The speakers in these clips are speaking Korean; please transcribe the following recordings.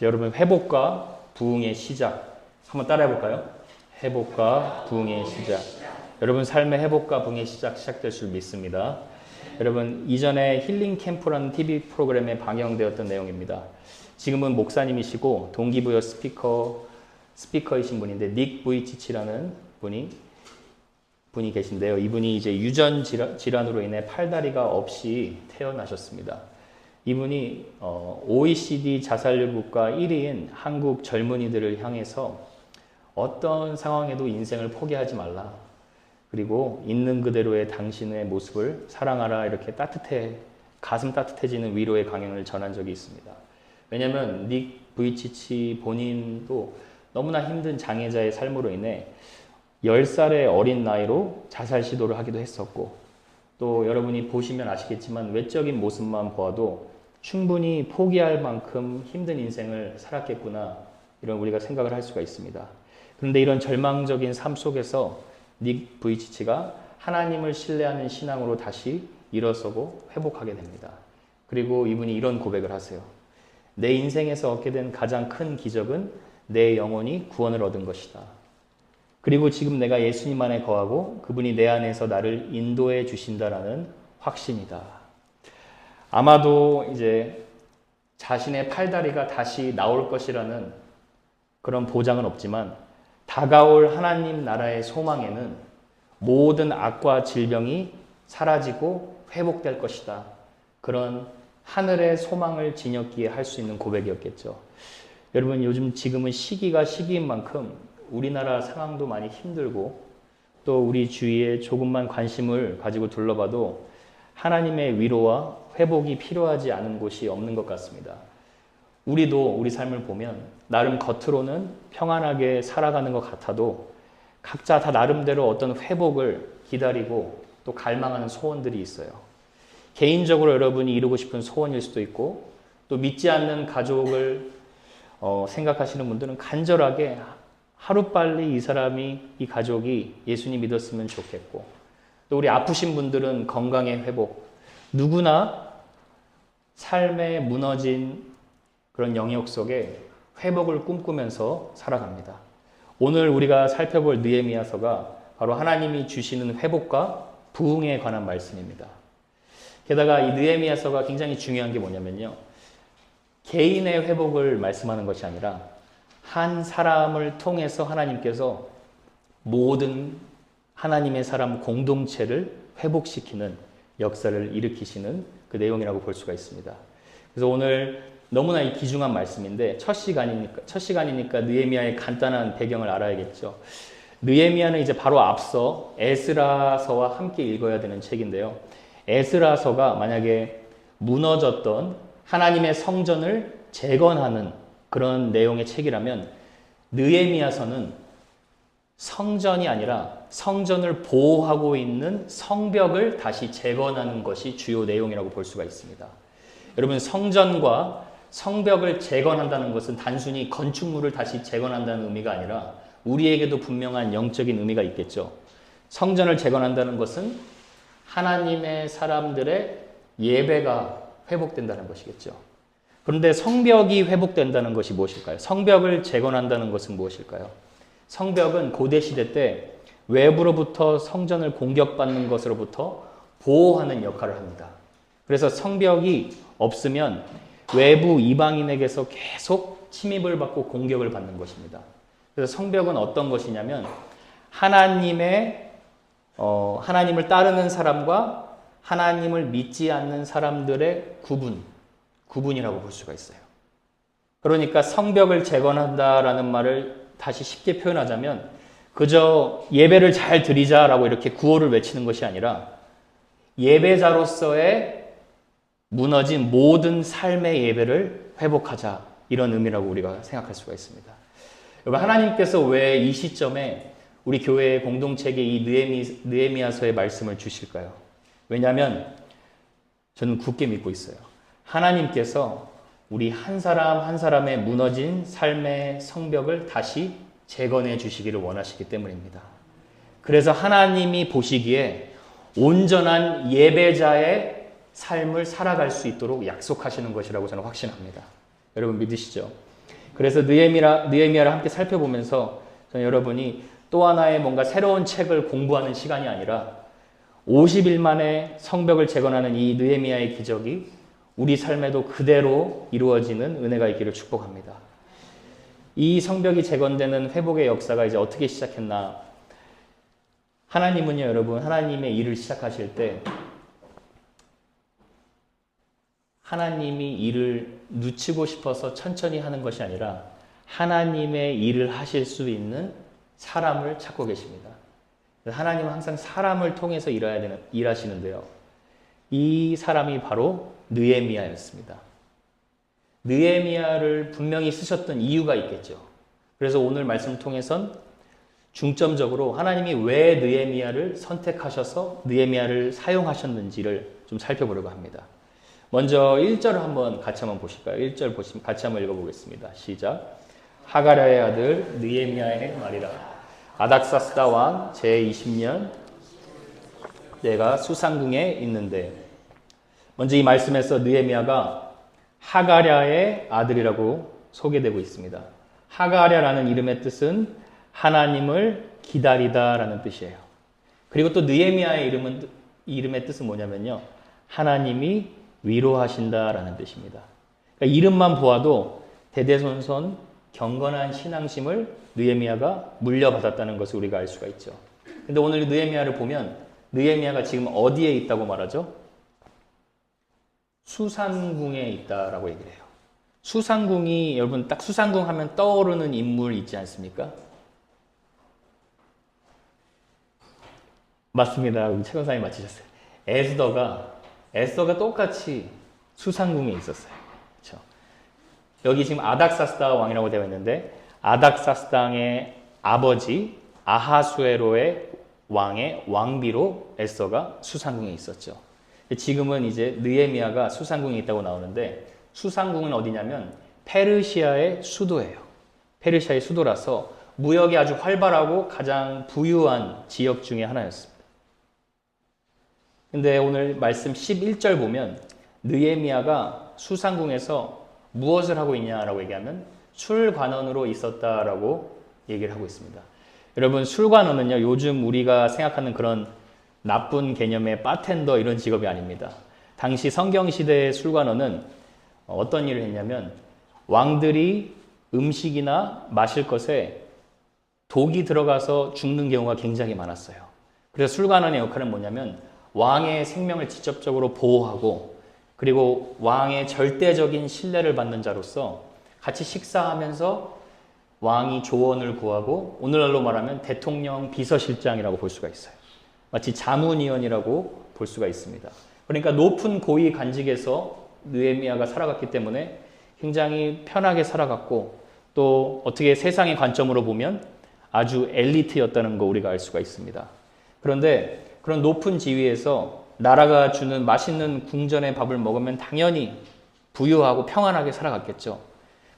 이제 여러분 회복과 부흥의 시작 한번 따라해 볼까요? 회복과 부흥의 시작. 여러분 삶의 회복과 부흥의 시작될 줄 믿습니다. 여러분 이전에 힐링 캠프라는 TV 프로그램에 방영되었던 내용입니다. 지금은 목사님이시고 동기부여 스피커이신 분인데 닉 부이치치라는 분이 계신데요. 이분이 이제 유전 질환으로 인해 팔다리가 없이 태어나셨습니다. 이분이 OECD 자살률 국가 1위인 한국 젊은이들을 향해서 어떤 상황에도 인생을 포기하지 말라. 그리고 있는 그대로의 당신의 모습을 사랑하라. 이렇게 가슴 따뜻해지는 위로의 강연을 전한 적이 있습니다. 왜냐하면 닉 부이치치 본인도 너무나 힘든 장애자의 삶으로 인해 10살의 어린 나이로 자살 시도를 하기도 했었고, 또 여러분이 보시면 아시겠지만 외적인 모습만 보아도 충분히 포기할 만큼 힘든 인생을 살았겠구나, 이런 우리가 생각을 할 수가 있습니다. 그런데 이런 절망적인 삶 속에서 닉 부이치치가 하나님을 신뢰하는 신앙으로 다시 일어서고 회복하게 됩니다. 그리고 이분이 이런 고백을 하세요. 내 인생에서 얻게 된 가장 큰 기적은 내 영혼이 구원을 얻은 것이다. 그리고 지금 내가 예수님 안에 거하고 그분이 내 안에서 나를 인도해 주신다라는 확신이다. 아마도 이제 자신의 팔다리가 다시 나올 것이라는 그런 보장은 없지만 다가올 하나님 나라의 소망에는 모든 악과 질병이 사라지고 회복될 것이다. 그런 하늘의 소망을 지녔기에 할 수 있는 고백이었겠죠. 여러분 요즘 지금은 시기가 시기인 만큼 우리나라 상황도 많이 힘들고 또 우리 주위에 조금만 관심을 가지고 둘러봐도 하나님의 위로와 회복이 필요하지 않은 곳이 없는 것 같습니다. 우리도 우리 삶을 보면 나름 겉으로는 평안하게 살아가는 것 같아도 각자 다 나름대로 어떤 회복을 기다리고 또 갈망하는 소원들이 있어요. 개인적으로 여러분이 이루고 싶은 소원일 수도 있고 또 믿지 않는 가족을 생각하시는 분들은 간절하게 하루빨리 이 가족이 예수님 믿었으면 좋겠고, 또 우리 아프신 분들은 건강의 회복, 누구나 삶의 무너진 그런 영역 속에 회복을 꿈꾸면서 살아갑니다. 오늘 우리가 살펴볼 느헤미야서가 바로 하나님이 주시는 회복과 부흥에 관한 말씀입니다. 게다가 이 느헤미야서가 굉장히 중요한 게 뭐냐면요. 개인의 회복을 말씀하는 것이 아니라 한 사람을 통해서 하나님께서 모든 하나님의 사람 공동체를 회복시키는 역사를 일으키시는 그 내용이라고 볼 수가 있습니다. 그래서 오늘 너무나 이 귀중한 말씀인데 첫 시간이니까 느헤미야의 간단한 배경을 알아야겠죠. 느헤미야는 이제 바로 앞서 에스라서와 함께 읽어야 되는 책인데요. 에스라서가 만약에 무너졌던 하나님의 성전을 재건하는 그런 내용의 책이라면 느헤미야서는 성전이 아니라 성전을 보호하고 있는 성벽을 다시 재건하는 것이 주요 내용이라고 볼 수가 있습니다. 여러분 성전과 성벽을 재건한다는 것은 단순히 건축물을 다시 재건한다는 의미가 아니라 우리에게도 분명한 영적인 의미가 있겠죠. 성전을 재건한다는 것은 하나님의 사람들의 예배가 회복된다는 것이겠죠. 그런데 성벽이 회복된다는 것이 무엇일까요? 성벽을 재건한다는 것은 무엇일까요? 성벽은 고대 시대 때 외부로부터 성전을 공격받는 것으로부터 보호하는 역할을 합니다. 그래서 성벽이 없으면 외부 이방인에게서 계속 침입을 받고 공격을 받는 것입니다. 그래서 성벽은 어떤 것이냐면 하나님을 따르는 사람과 하나님을 믿지 않는 사람들의 구분이라고 볼 수가 있어요. 그러니까 성벽을 재건한다라는 말을 다시 쉽게 표현하자면 그저 예배를 잘 드리자라고 이렇게 구호를 외치는 것이 아니라 예배자로서의 무너진 모든 삶의 예배를 회복하자, 이런 의미라고 우리가 생각할 수가 있습니다. 여러분 하나님께서 왜 이 시점에 우리 교회의 공동체에게 이 느헤미야서의 말씀을 주실까요? 왜냐하면 저는 굳게 믿고 있어요. 하나님께서 우리 한 사람 한 사람의 무너진 삶의 성벽을 다시 재건해 주시기를 원하시기 때문입니다. 그래서 하나님이 보시기에 온전한 예배자의 삶을 살아갈 수 있도록 약속하시는 것이라고 저는 확신합니다. 여러분 믿으시죠? 그래서 느헤미야를 함께 살펴보면서 저는 여러분이 또 하나의 뭔가 새로운 책을 공부하는 시간이 아니라 50일 만에 성벽을 재건하는 이 느헤미야의 기적이 우리 삶에도 그대로 이루어지는 은혜가 있기를 축복합니다. 이 성벽이 재건되는 회복의 역사가 이제 어떻게 시작했나? 하나님은요, 여러분, 하나님의 일을 시작하실 때 하나님이 일을 늦추고 싶어서 천천히 하는 것이 아니라 하나님의 일을 하실 수 있는 사람을 찾고 계십니다. 하나님은 항상 사람을 통해서 일하시는데요. 이 사람이 바로 느헤미야였습니다. 느헤미야를 분명히 쓰셨던 이유가 있겠죠. 그래서 오늘 말씀 통해선 중점적으로 하나님이 왜 느헤미야를 선택하셔서 느헤미야를 사용하셨는지를 좀 살펴보려고 합니다. 먼저 1절을 같이 한번 보실까요? 1절 보시면 같이 한번 읽어보겠습니다. 시작. 하가랴의 아들 느헤미야의 말이라. 아닥사스다 왕 제20년 내가 수상궁에 있는데. 먼저 이 말씀에서 느헤미야가 하가랴의 아들이라고 소개되고 있습니다. 하가랴라는 이름의 뜻은 하나님을 기다리다라는 뜻이에요. 그리고 또 느헤미야의 이름의 뜻은 뭐냐면요, 하나님이 위로하신다라는 뜻입니다. 그러니까 이름만 보아도 대대손손 경건한 신앙심을 느헤미야가 물려받았다는 것을 우리가 알 수가 있죠. 근데 오늘 느헤미야를 보면 느헤미야가 지금 어디에 있다고 말하죠? 수산궁에 있다라고 얘기를 해요. 수산궁이, 여러분 딱 수산궁 하면 떠오르는 인물 있지 않습니까? 맞습니다. 우리 최 권사님 맞히셨어요. 에스더가 똑같이 수산궁에 있었어요. 그렇죠? 여기 지금 아닥사스다 왕이라고 되어 있는데 아닥사스당의 아버지 아하수에로의 왕의 왕비로 에스더가 수산궁에 있었죠. 지금은 이제 느헤미야가 수산궁에 있다고 나오는데 수산궁은 어디냐면 페르시아의 수도예요. 페르시아의 수도라서 무역이 아주 활발하고 가장 부유한 지역 중에 하나였습니다. 근데 오늘 말씀 11절 보면 느헤미야가 수산궁에서 무엇을 하고 있냐라고 얘기하면 술관원으로 있었다라고 얘기를 하고 있습니다. 여러분, 술관원은요, 요즘 우리가 생각하는 그런 나쁜 개념의 바텐더 이런 직업이 아닙니다. 당시 성경시대의 술관원은 어떤 일을 했냐면 왕들이 음식이나 마실 것에 독이 들어가서 죽는 경우가 굉장히 많았어요. 그래서 술관원의 역할은 뭐냐면 왕의 생명을 직접적으로 보호하고 그리고 왕의 절대적인 신뢰를 받는 자로서 같이 식사하면서 왕이 조언을 구하고 오늘날로 말하면 대통령 비서실장이라고 볼 수가 있어요. 마치 자문위원이라고 볼 수가 있습니다. 그러니까 높은 고위 관직에서 느헤미야가 살아갔기 때문에 굉장히 편하게 살아갔고 또 어떻게 세상의 관점으로 보면 아주 엘리트였다는 거 우리가 알 수가 있습니다. 그런데 그런 높은 지위에서 나라가 주는 맛있는 궁전의 밥을 먹으면 당연히 부유하고 평안하게 살아갔겠죠.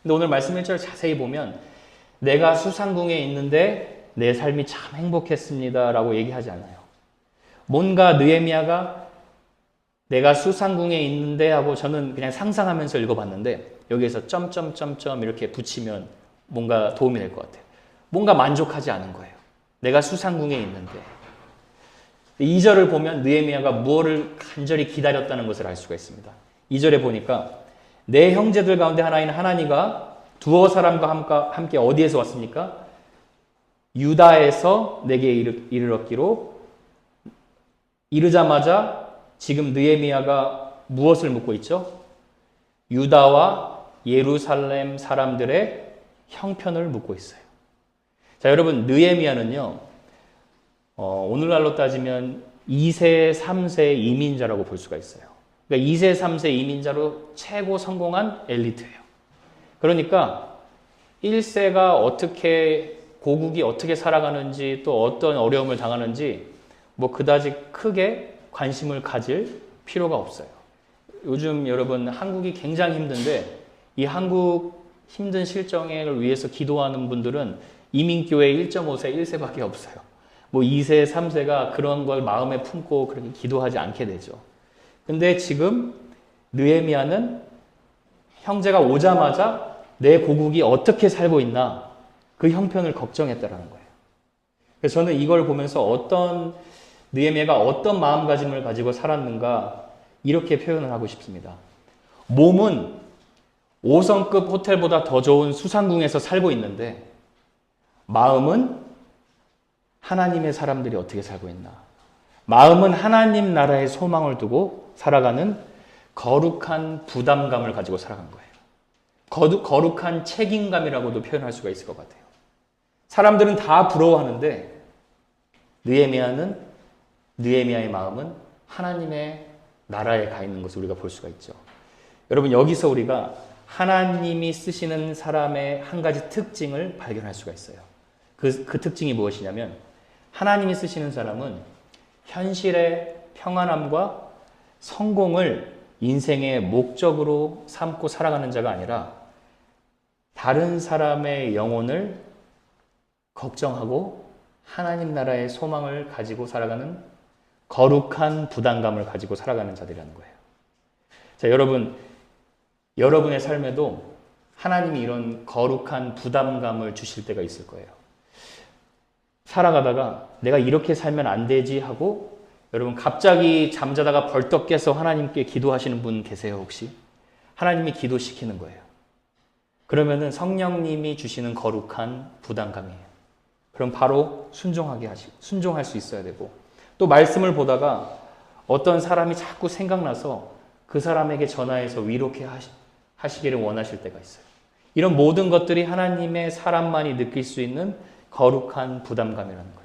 근데 오늘 말씀 1절 자세히 보면 내가 수산궁에 있는데 내 삶이 참 행복했습니다 라고 얘기하지 않아요. 뭔가 느헤미야가 내가 수산궁에 있는데 하고 저는 그냥 상상하면서 읽어봤는데 여기에서 점점점점 이렇게 붙이면 뭔가 도움이 될 것 같아요. 뭔가 만족하지 않은 거예요. 내가 수산궁에 있는데. 2절을 보면 느헤미야가 무엇을 간절히 기다렸다는 것을 알 수가 있습니다. 2절에 보니까 내 형제들 가운데 하나인 하나니가 두어 사람과 함께 어디에서 왔습니까? 유다에서 내게 이르렀기로 이르자마자 지금 느헤미야가 무엇을 묻고 있죠? 유다와 예루살렘 사람들의 형편을 묻고 있어요. 자, 여러분, 느헤미야는요, 오늘날로 따지면 2세, 3세 이민자라고 볼 수가 있어요. 그러니까 2세, 3세 이민자로 최고 성공한 엘리트예요. 그러니까 1세가 고국이 어떻게 살아가는지 또 어떤 어려움을 당하는지 뭐 그다지 크게 관심을 가질 필요가 없어요. 요즘 여러분 한국이 굉장히 힘든데 이 한국 힘든 실정을 위해서 기도하는 분들은 이민교회 1.5세, 1세밖에 없어요. 뭐 2세, 3세가 그런 걸 마음에 품고 그렇게 기도하지 않게 되죠. 근데 지금 느헤미야는 형제가 오자마자 내 고국이 어떻게 살고 있나 그 형편을 걱정했다라는 거예요. 그래서 저는 이걸 보면서 느헤미야가 어떤 마음가짐을 가지고 살았는가 이렇게 표현을 하고 싶습니다. 몸은 5성급 호텔보다 더 좋은 수상궁에서 살고 있는데 마음은 하나님의 사람들이 어떻게 살고 있나. 마음은 하나님 나라의 소망을 두고 살아가는 거룩한 부담감을 가지고 살아간 거예요. 거룩한 책임감이라고도 표현할 수가 있을 것 같아요. 사람들은 다 부러워하는데 느헤미야의 마음은 하나님의 나라에 가 있는 것을 우리가 볼 수가 있죠. 여러분, 여기서 우리가 하나님이 쓰시는 사람의 한 가지 특징을 발견할 수가 있어요. 그 특징이 무엇이냐면 하나님이 쓰시는 사람은 현실의 평안함과 성공을 인생의 목적으로 삼고 살아가는 자가 아니라 다른 사람의 영혼을 걱정하고 하나님 나라의 소망을 가지고 살아가는 거룩한 부담감을 가지고 살아가는 자들이라는 거예요. 자, 여러분의 삶에도 하나님이 이런 거룩한 부담감을 주실 때가 있을 거예요. 살아가다가 내가 이렇게 살면 안 되지 하고 여러분 갑자기 잠자다가 벌떡 깨서 하나님께 기도하시는 분 계세요, 혹시? 하나님이 기도시키는 거예요. 그러면은 성령님이 주시는 거룩한 부담감이에요. 그럼 바로 순종할 수 있어야 되고, 또 말씀을 보다가 어떤 사람이 자꾸 생각나서 그 사람에게 전화해서 위로케 하시기를 원하실 때가 있어요. 이런 모든 것들이 하나님의 사람만이 느낄 수 있는 거룩한 부담감이라는 거예요.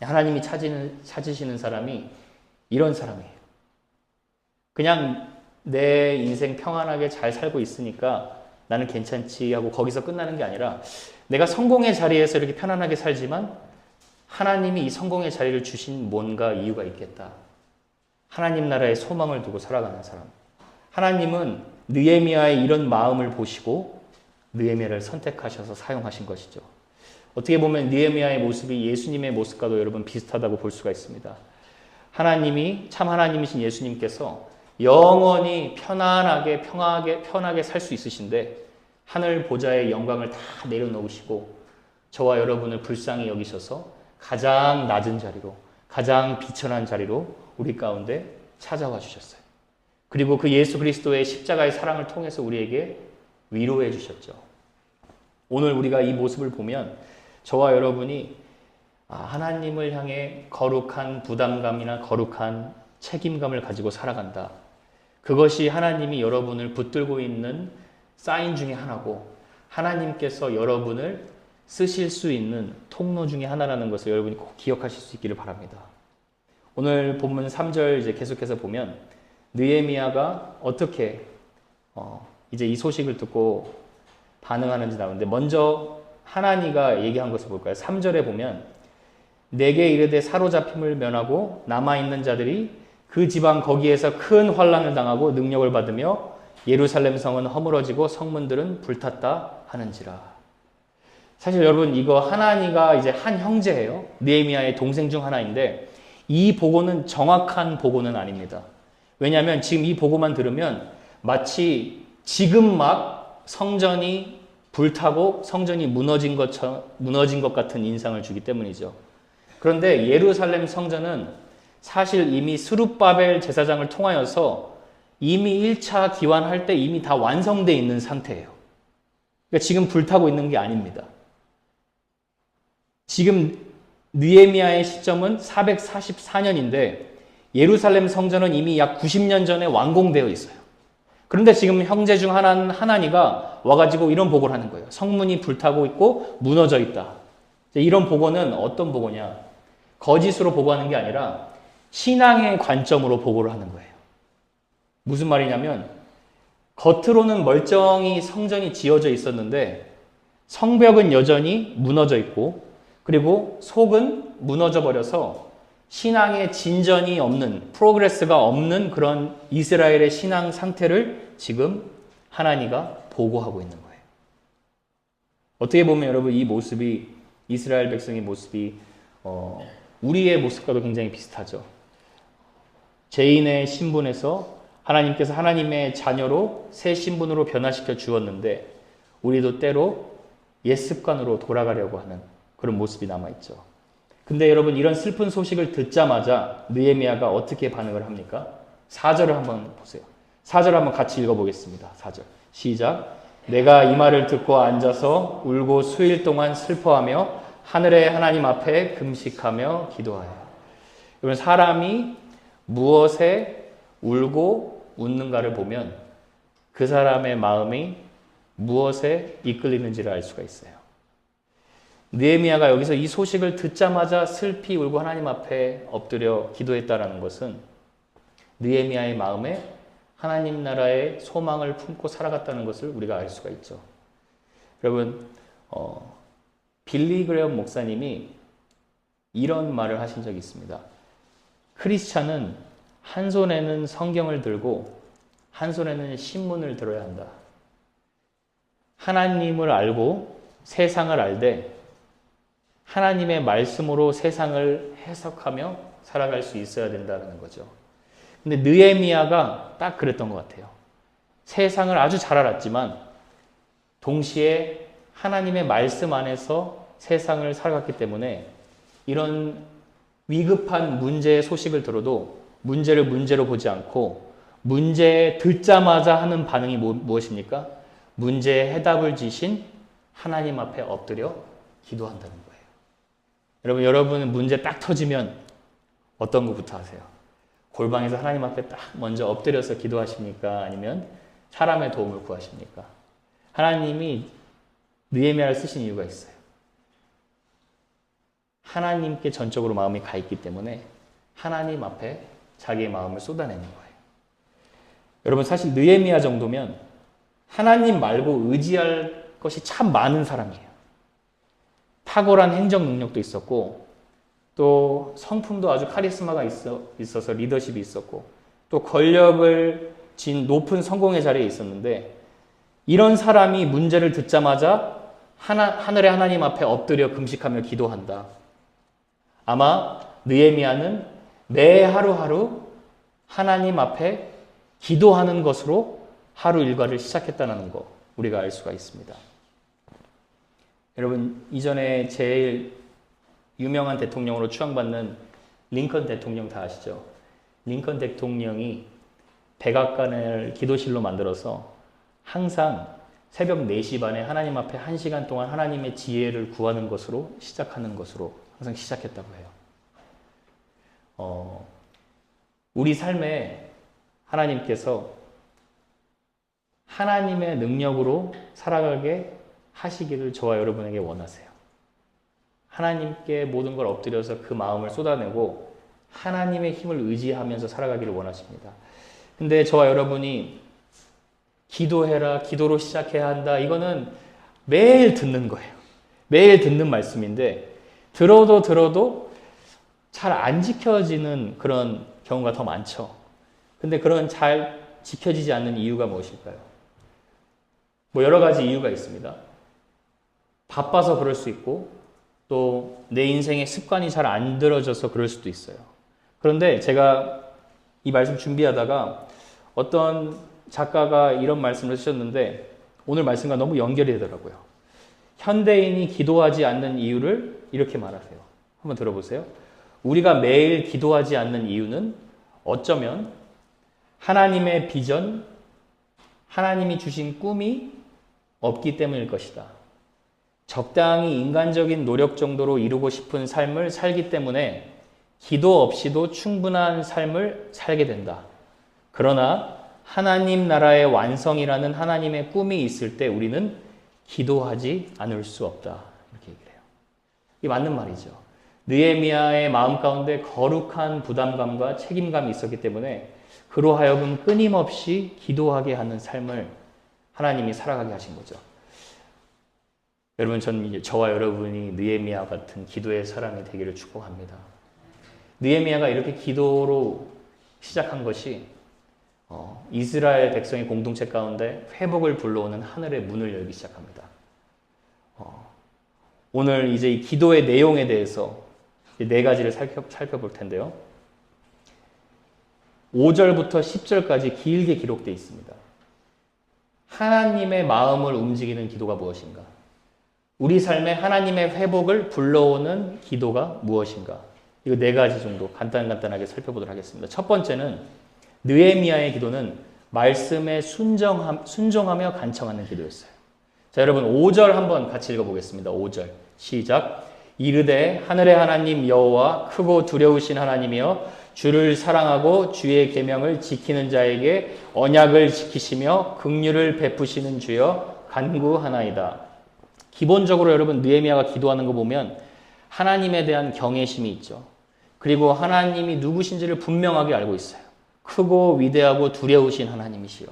하나님이 찾으시는 사람이 이런 사람이에요. 그냥 내 인생 평안하게 잘 살고 있으니까 나는 괜찮지 하고 거기서 끝나는 게 아니라 내가 성공의 자리에서 이렇게 편안하게 살지만 하나님이 이 성공의 자리를 주신 뭔가 이유가 있겠다. 하나님 나라의 소망을 두고 살아가는 사람. 하나님은 느헤미야의 이런 마음을 보시고 느헤미야를 선택하셔서 사용하신 것이죠. 어떻게 보면 느헤미야의 모습이 예수님의 모습과도 여러분 비슷하다고 볼 수가 있습니다. 참 하나님이신 예수님께서 영원히 편하게 살 수 있으신데 하늘 보좌의 영광을 다 내려놓으시고 저와 여러분을 불쌍히 여기셔서 가장 낮은 자리로, 가장 비천한 자리로 우리 가운데 찾아와 주셨어요. 그리고 그 예수 그리스도의 십자가의 사랑을 통해서 우리에게 위로해 주셨죠. 오늘 우리가 이 모습을 보면 저와 여러분이 하나님을 향해 거룩한 부담감이나 거룩한 책임감을 가지고 살아간다. 그것이 하나님이 여러분을 붙들고 있는 사인 중에 하나고 하나님께서 여러분을 쓰실 수 있는 통로 중에 하나라는 것을 여러분이 꼭 기억하실 수 있기를 바랍니다. 오늘 본문 3절 이제 계속해서 보면 느헤미야가 어떻게 이제 이 소식을 듣고 반응하는지 나오는데 먼저 하나니가 얘기한 것을 볼까요? 3절에 보면 내게 이르되 사로잡힘을 면하고 남아있는 자들이 그 지방 거기에서 큰 환난을 당하고 능력을 받으며 예루살렘 성은 허물어지고 성문들은 불탔다 하는지라. 사실 여러분 이거 하나니가 이제 한 형제예요. 느헤미야의 동생 중 하나인데 이 보고는 정확한 보고는 아닙니다. 왜냐하면 지금 이 보고만 들으면 마치 지금 막 성전이 불타고 성전이 무너진 것 같은 인상을 주기 때문이죠. 그런데 예루살렘 성전은 사실 이미 스룹바벨 제사장을 통하여서 이미 1차 기환할 때 이미 다 완성되어 있는 상태예요. 그러니까 지금 불타고 있는 게 아닙니다. 지금 느헤미야의 시점은 444년인데 예루살렘 성전은 이미 약 90년 전에 완공되어 있어요. 그런데 지금 형제 중 하나니가 와가지고 이런 보고를 하는 거예요. 성문이 불타고 있고 무너져 있다. 이런 보고는 어떤 보고냐? 거짓으로 보고하는 게 아니라 신앙의 관점으로 보고를 하는 거예요. 무슨 말이냐면 겉으로는 멀쩡히 성전이 지어져 있었는데 성벽은 여전히 무너져 있고 그리고 속은 무너져 버려서 신앙의 진전이 없는, 프로그레스가 없는 그런 이스라엘의 신앙 상태를 지금 하나니가 보고하고 있는 거예요. 어떻게 보면 여러분 이 모습이 이스라엘 백성의 모습이 우리의 모습과도 굉장히 비슷하죠. 죄인의 신분에서 하나님께서 하나님의 자녀로 새 신분으로 변화시켜 주었는데 우리도 때로 옛 습관으로 돌아가려고 하는 그런 모습이 남아있죠. 근데 여러분 이런 슬픈 소식을 듣자마자 느헤미야가 어떻게 반응을 합니까? 4절을 한번 보세요. 4절 한번 같이 읽어보겠습니다. 4절 시작. 내가 이 말을 듣고 앉아서 울고 수일 동안 슬퍼하며 하늘의 하나님 앞에 금식하며 기도하여. 여러분 사람이 무엇에 울고 웃는가를 보면 그 사람의 마음이 무엇에 이끌리는지를 알 수가 있어요. 느헤미야가 여기서 이 소식을 듣자마자 슬피 울고 하나님 앞에 엎드려 기도했다라는 것은 느헤미야의 마음에 하나님 나라의 소망을 품고 살아갔다는 것을 우리가 알 수가 있죠. 여러분 빌리 그레엄 목사님이 이런 말을 하신 적이 있습니다. 크리스찬은 한 손에는 성경을 들고 한 손에는 신문을 들어야 한다. 하나님을 알고 세상을 알되 하나님의 말씀으로 세상을 해석하며 살아갈 수 있어야 된다는 거죠. 근데 느헤미야가 딱 그랬던 것 같아요. 세상을 아주 잘 알았지만 동시에 하나님의 말씀 안에서 세상을 살아갔기 때문에 이런 위급한 문제의 소식을 들어도 문제를 문제로 보지 않고 문제 듣자마자 하는 반응이 무엇입니까? 문제의 해답을 지신 하나님 앞에 엎드려 기도한다는 거예요. 여러분은 문제 딱 터지면 어떤 것부터 하세요? 골방에서 하나님 앞에 딱 먼저 엎드려서 기도하십니까? 아니면 사람의 도움을 구하십니까? 하나님이 느헤미야를 쓰신 이유가 있어요. 하나님께 전적으로 마음이 가 있기 때문에 하나님 앞에 자기의 마음을 쏟아내는 거예요. 여러분 사실 느헤미야 정도면 하나님 말고 의지할 것이 참 많은 사람이에요. 탁월한 행정 능력도 있었고 또 성품도 아주 카리스마가 있어서 리더십이 있었고 또 권력을 진 높은 성공의 자리에 있었는데 이런 사람이 문제를 듣자마자 하늘의 하나님 앞에 엎드려 금식하며 기도한다. 아마 느헤미야는 매 하루하루 하나님 앞에 기도하는 것으로 하루 일과를 시작했다는 거 우리가 알 수가 있습니다. 여러분 이전에 제일 유명한 대통령으로 추앙받는 링컨 대통령 다 아시죠? 링컨 대통령이 백악관을 기도실로 만들어서 항상 새벽 4시 반에 하나님 앞에 1시간 동안 하나님의 지혜를 구하는 것으로 시작하는 것으로 항상 시작했다고 해요. 우리 삶에 하나님께서 하나님의 능력으로 살아가게 하시기를 저와 여러분에게 원하세요. 하나님께 모든 걸 엎드려서 그 마음을 쏟아내고 하나님의 힘을 의지하면서 살아가기를 원하십니다. 근데 저와 여러분이 기도해라, 기도로 시작해야 한다. 이거는 매일 듣는 거예요. 매일 듣는 말씀인데 들어도 잘 안 지켜지는 그런 경우가 더 많죠. 근데 그런 잘 지켜지지 않는 이유가 무엇일까요? 여러 가지 이유가 있습니다. 바빠서 그럴 수 있고 또 내 인생의 습관이 잘 안 들어져서 그럴 수도 있어요. 그런데 제가 이 말씀 준비하다가 어떤 작가가 이런 말씀을 쓰셨는데 오늘 말씀과 너무 연결이 되더라고요. 현대인이 기도하지 않는 이유를 이렇게 말하세요. 한번 들어보세요. 우리가 매일 기도하지 않는 이유는 어쩌면 하나님의 비전, 하나님이 주신 꿈이 없기 때문일 것이다. 적당히 인간적인 노력 정도로 이루고 싶은 삶을 살기 때문에 기도 없이도 충분한 삶을 살게 된다. 그러나 하나님 나라의 완성이라는 하나님의 꿈이 있을 때 우리는 기도하지 않을 수 없다. 이렇게 얘기를 해요. 이게 맞는 말이죠. 느헤미야의 마음 가운데 거룩한 부담감과 책임감이 있었기 때문에 그로 하여금 끊임없이 기도하게 하는 삶을 하나님이 살아가게 하신 거죠. 여러분, 저는 저와 여러분이 느헤미야 같은 기도의 사람이 되기를 축복합니다. 느헤미야가 이렇게 기도로 시작한 것이 이스라엘 백성의 공동체 가운데 회복을 불러오는 하늘의 문을 열기 시작합니다. 오늘 이제 이 기도의 내용에 대해서 4가지를 살펴볼 텐데요. 5절부터 10절까지 길게 기록되어 있습니다. 하나님의 마음을 움직이는 기도가 무엇인가? 우리 삶에 하나님의 회복을 불러오는 기도가 무엇인가? 이거 네 가지 정도 간단하게 살펴보도록 하겠습니다. 첫 번째는 느헤미야의 기도는 말씀에 순종하며 간청하는 기도였어요. 자, 여러분 5절 한번 같이 읽어보겠습니다. 5절 시작. 이르되 하늘의 하나님 여호와 크고 두려우신 하나님이여 주를 사랑하고 주의 계명을 지키는 자에게 언약을 지키시며 긍휼을 베푸시는 주여 간구하나이다. 기본적으로 여러분 느헤미야가 기도하는 거 보면 하나님에 대한 경외심이 있죠. 그리고 하나님이 누구신지를 분명하게 알고 있어요. 크고 위대하고 두려우신 하나님이시여.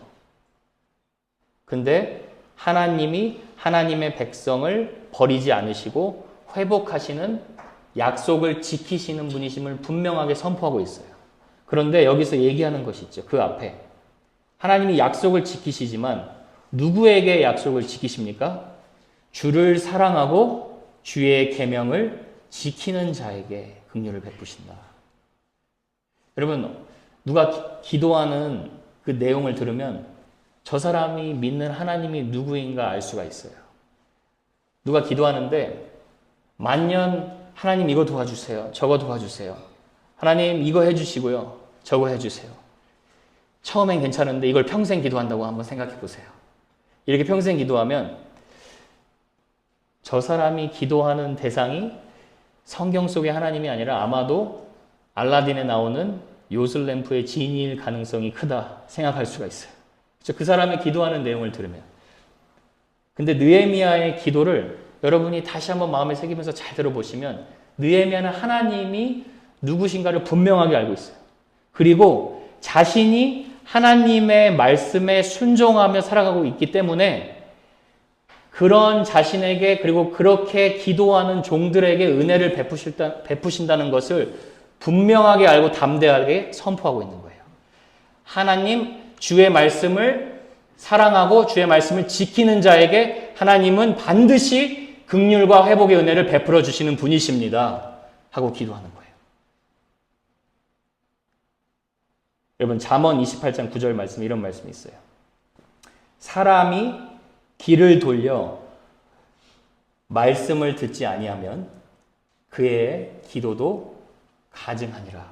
근데 하나님이 하나님의 백성을 버리지 않으시고 회복하시는 약속을 지키시는 분이심을 분명하게 선포하고 있어요. 그런데 여기서 얘기하는 것이 있죠. 그 앞에 하나님이 약속을 지키시지만 누구에게 약속을 지키십니까? 주를 사랑하고 주의 계명을 지키는 자에게 긍휼을 베푸신다. 여러분 누가 기도하는 그 내용을 들으면 저 사람이 믿는 하나님이 누구인가 알 수가 있어요. 누가 기도하는데 만년 하나님 이거 도와주세요. 저거 도와주세요. 하나님 이거 해주시고요. 저거 해주세요. 처음엔 괜찮은데 이걸 평생 기도한다고 한번 생각해 보세요. 이렇게 평생 기도하면 저 사람이 기도하는 대상이 성경 속의 하나님이 아니라 아마도 알라딘에 나오는 요술램프의 지니일 가능성이 크다 생각할 수가 있어요. 그 사람의 기도하는 내용을 들으면. 근데 느헤미야의 기도를 여러분이 다시 한번 마음에 새기면서 잘 들어보시면 느헤미야는 하나님이 누구신가를 분명하게 알고 있어요. 그리고 자신이 하나님의 말씀에 순종하며 살아가고 있기 때문에 그런 자신에게 그리고 그렇게 기도하는 종들에게 은혜를 베푸신다는 것을 분명하게 알고 담대하게 선포하고 있는 거예요. 하나님 주의 말씀을 사랑하고 주의 말씀을 지키는 자에게 하나님은 반드시 긍휼과 회복의 은혜를 베풀어 주시는 분이십니다. 하고 기도하는 거예요. 여러분 잠언 28장 9절 말씀 이런 말씀이 있어요. 사람이 귀를 돌려 말씀을 듣지 아니하면 그의 기도도 가증하니라.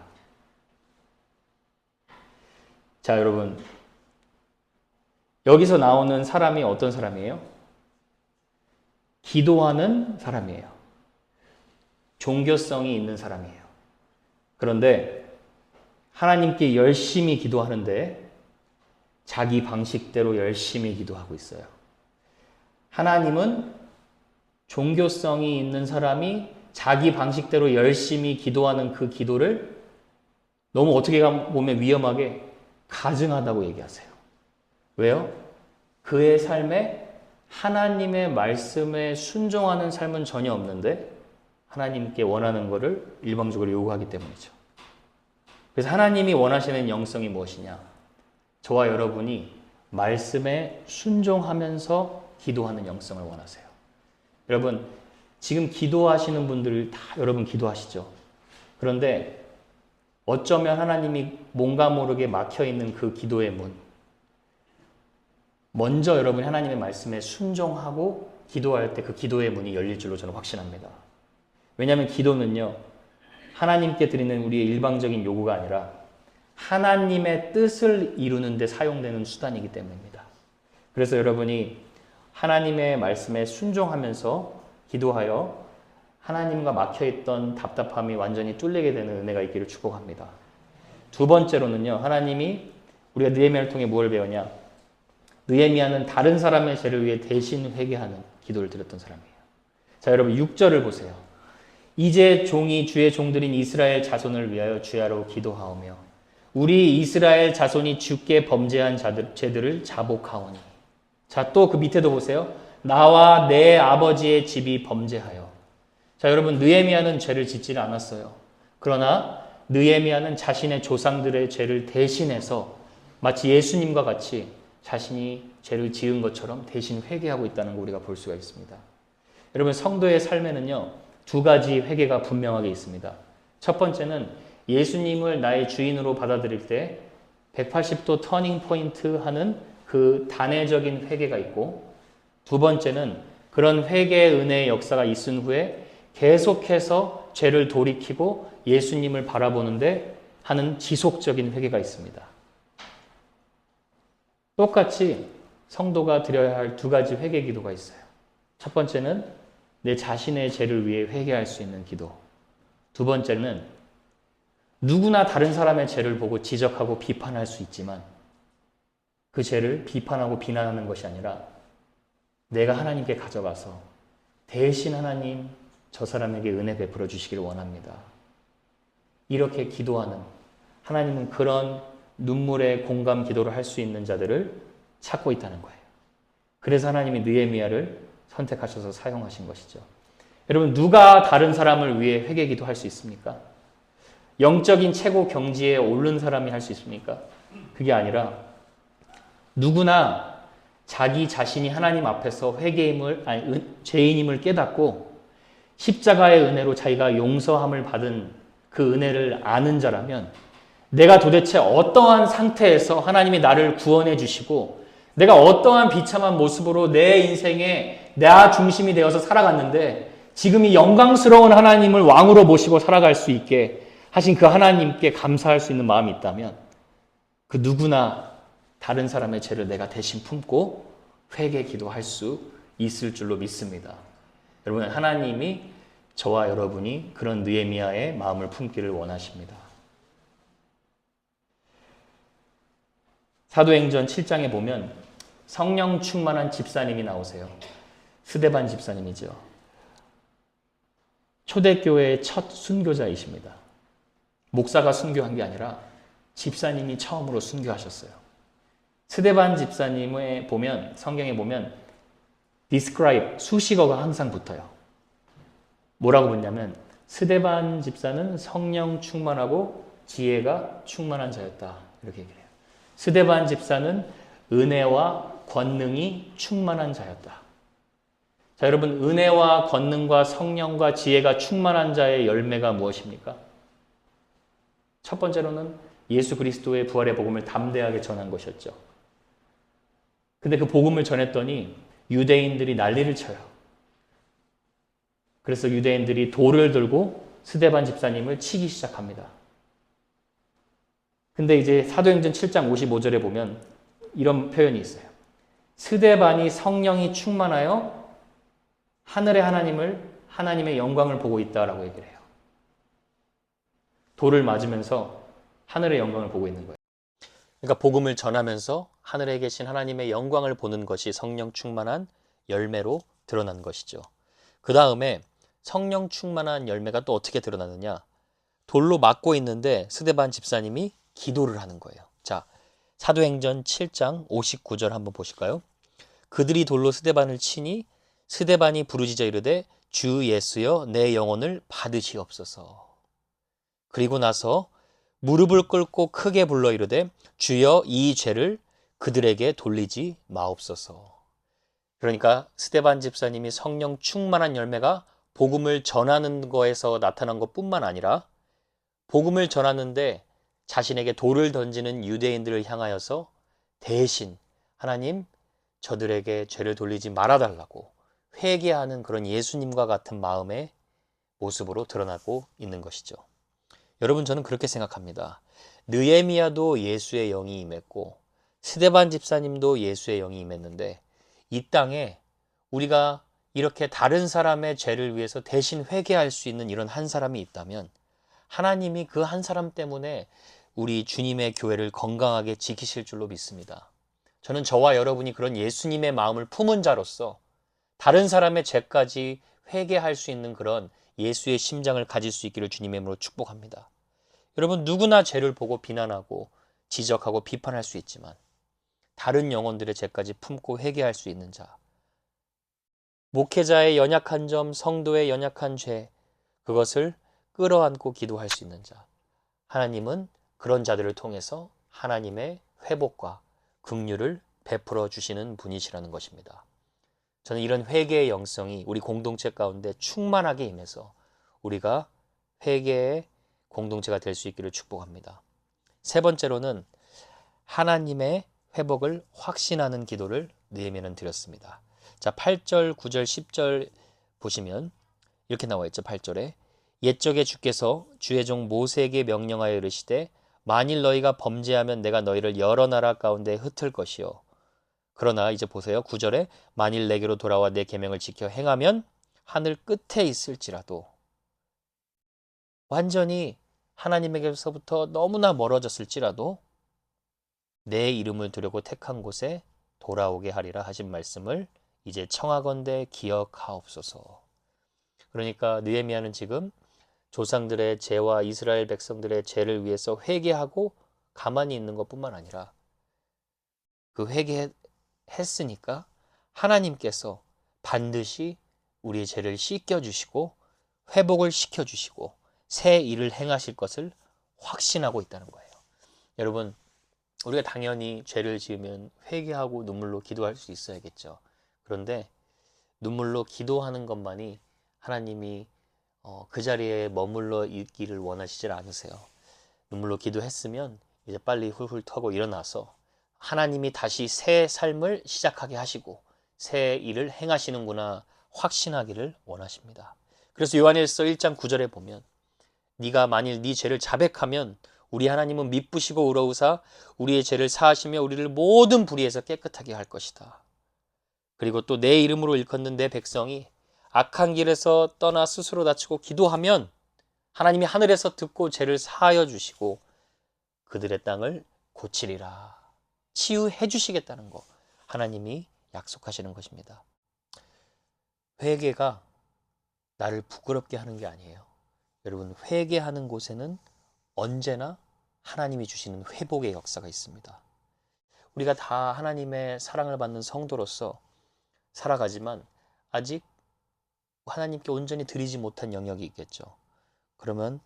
자, 여러분 여기서 나오는 사람이 어떤 사람이에요? 기도하는 사람이에요. 종교성이 있는 사람이에요. 그런데 하나님께 열심히 기도하는데 자기 방식대로 열심히 기도하고 있어요. 하나님은 종교성이 있는 사람이 자기 방식대로 열심히 기도하는 그 기도를 너무 어떻게 보면 위험하게 가증하다고 얘기하세요. 왜요? 그의 삶에 하나님의 말씀에 순종하는 삶은 전혀 없는데 하나님께 원하는 것을 일방적으로 요구하기 때문이죠. 그래서 하나님이 원하시는 영성이 무엇이냐? 저와 여러분이 말씀에 순종하면서 기도하는 영성을 원하세요. 여러분 지금 기도하시는 분들 다 여러분 기도하시죠. 그런데 어쩌면 하나님이 뭔가 모르게 막혀있는 그 기도의 문, 먼저 여러분이 하나님의 말씀에 순종하고 기도할 때 그 기도의 문이 열릴 줄로 저는 확신합니다. 왜냐하면 기도는요 하나님께 드리는 우리의 일방적인 요구가 아니라 하나님의 뜻을 이루는 데 사용되는 수단이기 때문입니다. 그래서 여러분이 하나님의 말씀에 순종하면서 기도하여 하나님과 막혀있던 답답함이 완전히 뚫리게 되는 은혜가 있기를 축복합니다. 두 번째로는요, 하나님이 우리가 느헤미야를 통해 무엇을 배우냐? 느헤미야는 다른 사람의 죄를 위해 대신 회개하는 기도를 드렸던 사람이에요. 자, 여러분 6절을 보세요. 이제 종이 주의 종들인 이스라엘 자손을 위하여 주야로 기도하오며 우리 이스라엘 자손이 주께 범죄한 죄들을 자복하오니. 자, 또 그 밑에도 보세요. 나와 내 아버지의 집이 범죄하여. 자, 여러분 느헤미야는 죄를 짓지를 않았어요. 그러나 느헤미야는 자신의 조상들의 죄를 대신해서 마치 예수님과 같이 자신이 죄를 지은 것처럼 대신 회개하고 있다는 거 우리가 볼 수가 있습니다. 여러분 성도의 삶에는요 두 가지 회개가 분명하게 있습니다. 첫 번째는 예수님을 나의 주인으로 받아들일 때 180도 터닝 포인트 하는 그 단회적인 회개가 있고, 두 번째는 그런 회개의 은혜의 역사가 있은 후에 계속해서 죄를 돌이키고 예수님을 바라보는데 하는 지속적인 회개가 있습니다. 똑같이 성도가 드려야 할 두 가지 회개 기도가 있어요. 첫 번째는 내 자신의 죄를 위해 회개할 수 있는 기도. 두 번째는 누구나 다른 사람의 죄를 보고 지적하고 비판할 수 있지만 그 죄를 비판하고 비난하는 것이 아니라 내가 하나님께 가져가서 대신 하나님 저 사람에게 은혜 베풀어 주시기를 원합니다. 이렇게 기도하는, 하나님은 그런 눈물의 공감 기도를 할 수 있는 자들을 찾고 있다는 거예요. 그래서 하나님이 느헤미야를 선택하셔서 사용하신 것이죠. 여러분, 누가 다른 사람을 위해 회개 기도할 수 있습니까? 영적인 최고 경지에 오른 사람이 할 수 있습니까? 그게 아니라 누구나 자기 자신이 하나님 앞에서 죄인임을 깨닫고 십자가의 은혜로 자기가 용서함을 받은 그 은혜를 아는 자라면 내가 도대체 어떠한 상태에서 하나님이 나를 구원해 주시고 내가 어떠한 비참한 모습으로 내 인생에 나 중심이 되어서 살아갔는데 지금 이 영광스러운 하나님을 왕으로 모시고 살아갈 수 있게 하신 그 하나님께 감사할 수 있는 마음이 있다면 그 누구나 다른 사람의 죄를 내가 대신 품고 회개 기도할 수 있을 줄로 믿습니다. 여러분, 하나님이 저와 여러분이 그런 느헤미야의 마음을 품기를 원하십니다. 사도행전 7장에 보면 성령 충만한 집사님이 나오세요. 스데반 집사님이죠. 초대교회의 첫 순교자이십니다. 목사가 순교한 게 아니라 집사님이 처음으로 순교하셨어요. 스데반 집사님에 보면, 성경에 보면 describe, 수식어가 항상 붙어요. 뭐라고 붙냐면 스데반 집사는 성령 충만하고 지혜가 충만한 자였다. 이렇게 얘기해요. 스데반 집사는 은혜와 권능이 충만한 자였다. 자, 여러분, 은혜와 권능과 성령과 지혜가 충만한 자의 열매가 무엇입니까? 첫 번째로는 예수 그리스도의 부활의 복음을 담대하게 전한 것이었죠. 근데 그 복음을 전했더니 유대인들이 난리를 쳐요. 그래서 유대인들이 돌을 들고 스데반 집사님을 치기 시작합니다. 근데 이제 사도행전 7장 55절에 보면 이런 표현이 있어요. 스데반이 성령이 충만하여 하늘의 하나님의 영광을 보고 있다라고 얘기를 해요. 돌을 맞으면서 하늘의 영광을 보고 있는 거예요. 그러니까 복음을 전하면서 하늘에 계신 하나님의 영광을 보는 것이 성령 충만한 열매로 드러난 것이죠. 그 다음에 성령 충만한 열매가 또 어떻게 드러나느냐? 돌로 맞고 있는데 스데반 집사님이 기도를 하는 거예요. 자, 사도행전 7장 59절 한번 보실까요? 그들이 돌로 스데반을 치니 스데반이 부르짖어 이르되 주 예수여 내 영혼을 받으시옵소서. 그리고 나서 무릎을 꿇고 크게 불러 이르되 주여 이 죄를 그들에게 돌리지 마옵소서. 그러니까 스데반 집사님이 성령 충만한 열매가 복음을 전하는 거에서 나타난 것뿐만 아니라 복음을 전하는데 자신에게 돌을 던지는 유대인들을 향하여서 대신 하나님 저들에게 죄를 돌리지 말아달라고 회개하는 그런 예수님과 같은 마음의 모습으로 드러나고 있는 것이죠. 여러분, 저는 그렇게 생각합니다. 느헤미야도 예수의 영이 임했고 스데반 집사님도 예수의 영이 임했는데 이 땅에 우리가 이렇게 다른 사람의 죄를 위해서 대신 회개할 수 있는 이런 한 사람이 있다면 하나님이 그 한 사람 때문에 우리 주님의 교회를 건강하게 지키실 줄로 믿습니다. 저는 저와 여러분이 그런 예수님의 마음을 품은 자로서 다른 사람의 죄까지 회개할 수 있는 그런 예수의 심장을 가질 수 있기를 주님의 이름으로 축복합니다. 여러분, 누구나 죄를 보고 비난하고 지적하고 비판할 수 있지만 다른 영혼들의 죄까지 품고 회개할 수 있는 자, 목회자의 연약한 점, 성도의 연약한 죄, 그것을 끌어안고 기도할 수 있는 자, 하나님은 그런 자들을 통해서 하나님의 회복과 긍휼을 베풀어 주시는 분이시라는 것입니다. 저는 이런 회개의 영성이 우리 공동체 가운데 충만하게 임해서 우리가 회개의 공동체가 될 수 있기를 축복합니다. 세 번째로는 하나님의 회복을 확신하는 기도를 느헤미야는 드렸습니다. 자, 8절, 9절, 10절 보시면 이렇게 나와 있죠. 8절에 옛적에 주께서 주의 종 모세에게 명령하여 이르시되 만일 너희가 범죄하면 내가 너희를 여러 나라 가운데 흩을 것이요. 그러나 이제 보세요. 9절에 만일 내게로 돌아와 내 계명을 지켜 행하면 하늘 끝에 있을지라도, 완전히 하나님에게서부터 너무나 멀어졌을지라도 내 이름을 두려고 택한 곳에 돌아오게 하리라 하신 말씀을 이제 청하건대 기억하옵소서. 그러니까 느헤미야는 지금 조상들의 죄와 이스라엘 백성들의 죄를 위해서 회개하고 가만히 있는 것뿐만 아니라 그 회개했으니까 하나님께서 반드시 우리의 죄를 씻겨주시고 회복을 시켜주시고 새 일을 행하실 것을 확신하고 있다는 거예요. 여러분, 우리가 당연히 죄를 지으면 회개하고 눈물로 기도할 수 있어야겠죠. 그런데 눈물로 기도하는 것만이 하나님이 그 자리에 머물러 있기를 원하시질 않으세요. 눈물로 기도했으면 이제 빨리 훌훌 털고 일어나서 하나님이 다시 새 삶을 시작하게 하시고 새 일을 행하시는구나 확신하기를 원하십니다. 그래서 요한일서 1장 9절에 보면 네가 만일 네 죄를 자백하면 우리 하나님은 미쁘시고 의로우사 우리의 죄를 사하시며 우리를 모든 불의에서 깨끗하게 할 것이다. 그리고 또 내 이름으로 일컫는 내 백성이 악한 길에서 떠나 스스로 다치고 기도하면 하나님이 하늘에서 듣고 죄를 사하여 주시고 그들의 땅을 고치리라. 치유해 주시겠다는 거 하나님이 약속하시는 것입니다. 회개가 나를 부끄럽게 하는 게 아니에요. 여러분, 회개하는 곳에는 언제나 하나님이 주시는 회복의 역사가 있습니다. 우리가 다 하나님의 사랑을 받는 성도로서 살아가지만 아직 하나님께 온전히 드리지 못한 영역이 있겠죠. 그러면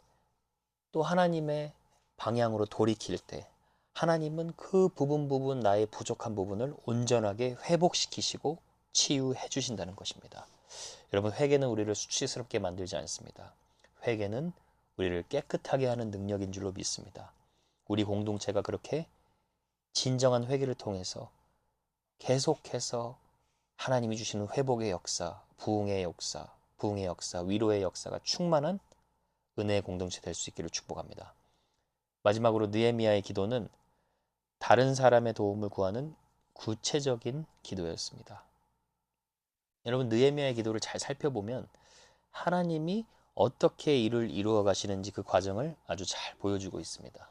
또 하나님의 방향으로 돌이킬 때 하나님은 그 부분 나의 부족한 부분을 온전하게 회복시키시고 치유해 주신다는 것입니다. 여러분, 회개는 우리를 수치스럽게 만들지 않습니다. 회개는 우리를 깨끗하게 하는 능력인 줄로 믿습니다. 우리 공동체가 그렇게 진정한 회개를 통해서 계속해서 하나님이 주시는 회복의 역사, 부흥의 역사, 위로의 역사가 충만한 은혜의 공동체 될 수 있기를 축복합니다. 마지막으로 느헤미야의 기도는 다른 사람의 도움을 구하는 구체적인 기도였습니다. 여러분, 느헤미야의 기도를 잘 살펴보면 하나님이 어떻게 일을 이루어 가시는지 그 과정을 아주 잘 보여주고 있습니다.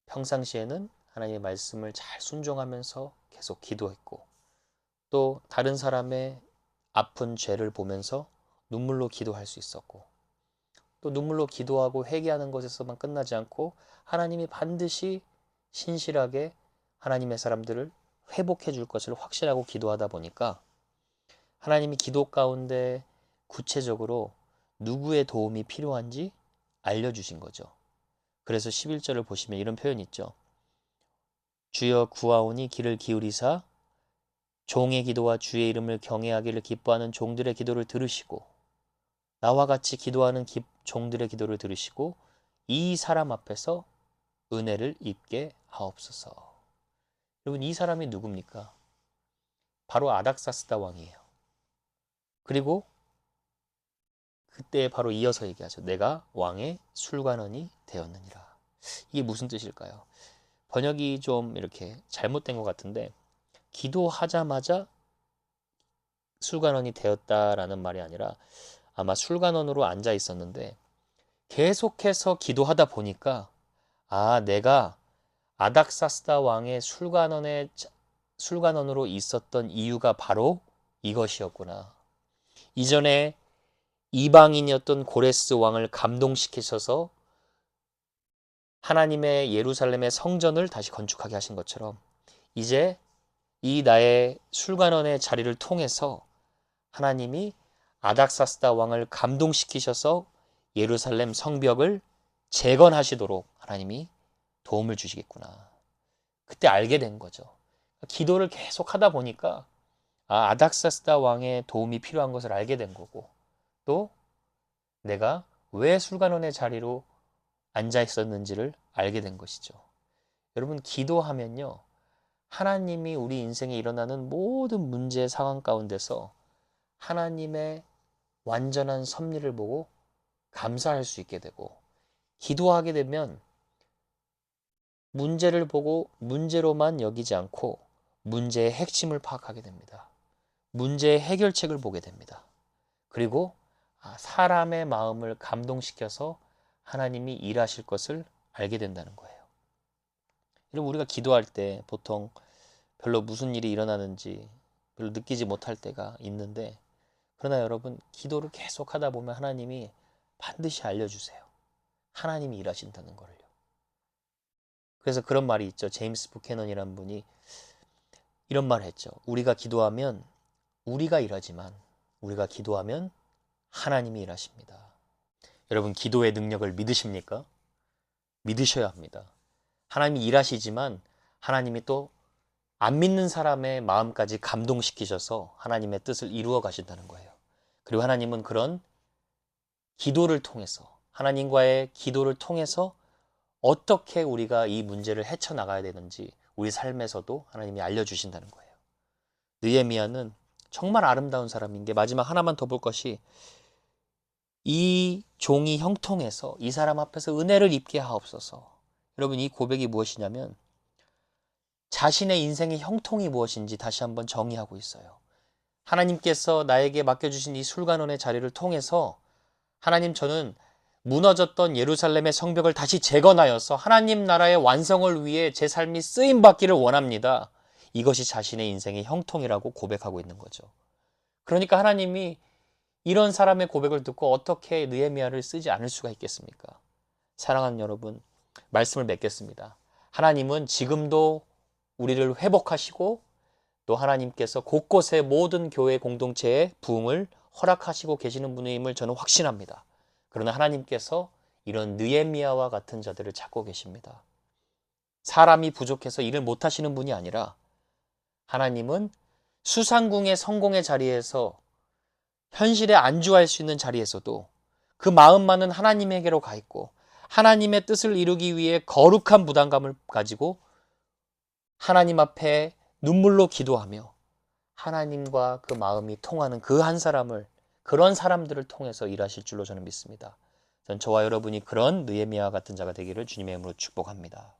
평상시에는 하나님의 말씀을 잘 순종하면서 계속 기도했고, 또 다른 사람의 아픈 죄를 보면서 눈물로 기도할 수 있었고, 또 눈물로 기도하고 회개하는 것에서만 끝나지 않고 하나님이 반드시 신실하게 하나님의 사람들을 회복해 줄 것을 확신하고 기도하다 보니까 하나님이 기도 가운데 구체적으로 누구의 도움이 필요한지 알려주신 거죠. 그래서 11절을 보시면 이런 표현이 있죠. 주여 구하오니 귀를 기울이사 종의 기도와 주의 이름을 경외하기를 기뻐하는 종들의 기도를 들으시고, 나와 같이 기도하는 종들의 기도를 들으시고 이 사람 앞에서 은혜를 입게 하옵소서. 여러분, 이 사람이 누굽니까? 바로 아닥사스다 왕이에요. 그리고 그때 바로 이어서 얘기하죠. 내가 왕의 술관원이 되었느니라. 이게 무슨 뜻일까요? 번역이 좀 이렇게 잘못된 것 같은데, 기도하자마자 술관원이 되었다라는 말이 아니라 아마 술관원으로 앉아 있었는데 계속해서 기도하다 보니까 내가 아닥사스다 왕의 술관원으로 있었던 이유가 바로 이것이었구나. 이전에 이방인이었던 고레스 왕을 감동시키셔서 하나님의 예루살렘의 성전을 다시 건축하게 하신 것처럼 이제 이 나의 술관원의 자리를 통해서 하나님이 아닥사스다 왕을 감동시키셔서 예루살렘 성벽을 재건하시도록 하나님이 도움을 주시겠구나. 그때 알게 된 거죠. 기도를 계속 하다 보니까 아닥사스다 왕의 도움이 필요한 것을 알게 된 거고, 또 내가 왜 술관원의 자리로 앉아 있었는지를 알게 된 것이죠. 여러분, 기도하면요, 하나님이 우리 인생에 일어나는 모든 문제 상황 가운데서 하나님의 완전한 섭리를 보고 감사할 수 있게 되고, 기도하게 되면 문제를 보고 문제로만 여기지 않고 문제의 핵심을 파악하게 됩니다. 문제의 해결책을 보게 됩니다. 그리고 사람의 마음을 감동시켜서 하나님이 일하실 것을 알게 된다는 거예요. 여러분, 우리가 기도할 때 보통 별로 무슨 일이 일어나는지 별로 느끼지 못할 때가 있는데, 그러나 여러분, 기도를 계속 하다 보면 하나님이 반드시 알려주세요. 하나님이 일하신다는 거를요. 그래서 그런 말이 있죠. 제임스 부캐넌이라는 분이 이런 말을 했죠. 우리가 기도하면 우리가 일하지만 우리가 기도하면 하나님이 일하십니다. 여러분, 기도의 능력을 믿으십니까? 믿으셔야 합니다. 하나님이 일하시지만 하나님이 또 안 믿는 사람의 마음까지 감동시키셔서 하나님의 뜻을 이루어 가신다는 거예요. 그리고 하나님은 그런 기도를 통해서, 하나님과의 기도를 통해서 어떻게 우리가 이 문제를 헤쳐나가야 되는지 우리 삶에서도 하나님이 알려주신다는 거예요. 느헤미야는 정말 아름다운 사람인 게, 마지막 하나만 더 볼 것이, 이 종이 형통해서 이 사람 앞에서 은혜를 입게 하옵소서. 여러분, 이 고백이 무엇이냐면 자신의 인생의 형통이 무엇인지 다시 한번 정의하고 있어요. 하나님께서 나에게 맡겨주신 이 술관원의 자리를 통해서, 하나님, 저는 무너졌던 예루살렘의 성벽을 다시 재건하여서 하나님 나라의 완성을 위해 제 삶이 쓰임받기를 원합니다. 이것이 자신의 인생의 형통이라고 고백하고 있는 거죠. 그러니까 하나님이 이런 사람의 고백을 듣고 어떻게 느헤미야를 쓰지 않을 수가 있겠습니까? 사랑하는 여러분, 말씀을 맺겠습니다. 하나님은 지금도 우리를 회복하시고, 또 하나님께서 곳곳에 모든 교회 공동체에 부흥을 허락하시고 계시는 분임을 저는 확신합니다. 그러나 하나님께서 이런 느헤미야와 같은 자들을 찾고 계십니다. 사람이 부족해서 일을 못하시는 분이 아니라 하나님은 수상궁의 성공의 자리에서, 현실에 안주할 수 있는 자리에서도 그 마음만은 하나님에게로 가 있고 하나님의 뜻을 이루기 위해 거룩한 부담감을 가지고 하나님 앞에 눈물로 기도하며 하나님과 그 마음이 통하는 그 한 사람을, 그런 사람들을 통해서 일하실 줄로 저는 믿습니다. 전 저와 여러분이 그런 느헤미야 같은 자가 되기를 주님의 이름으로 축복합니다.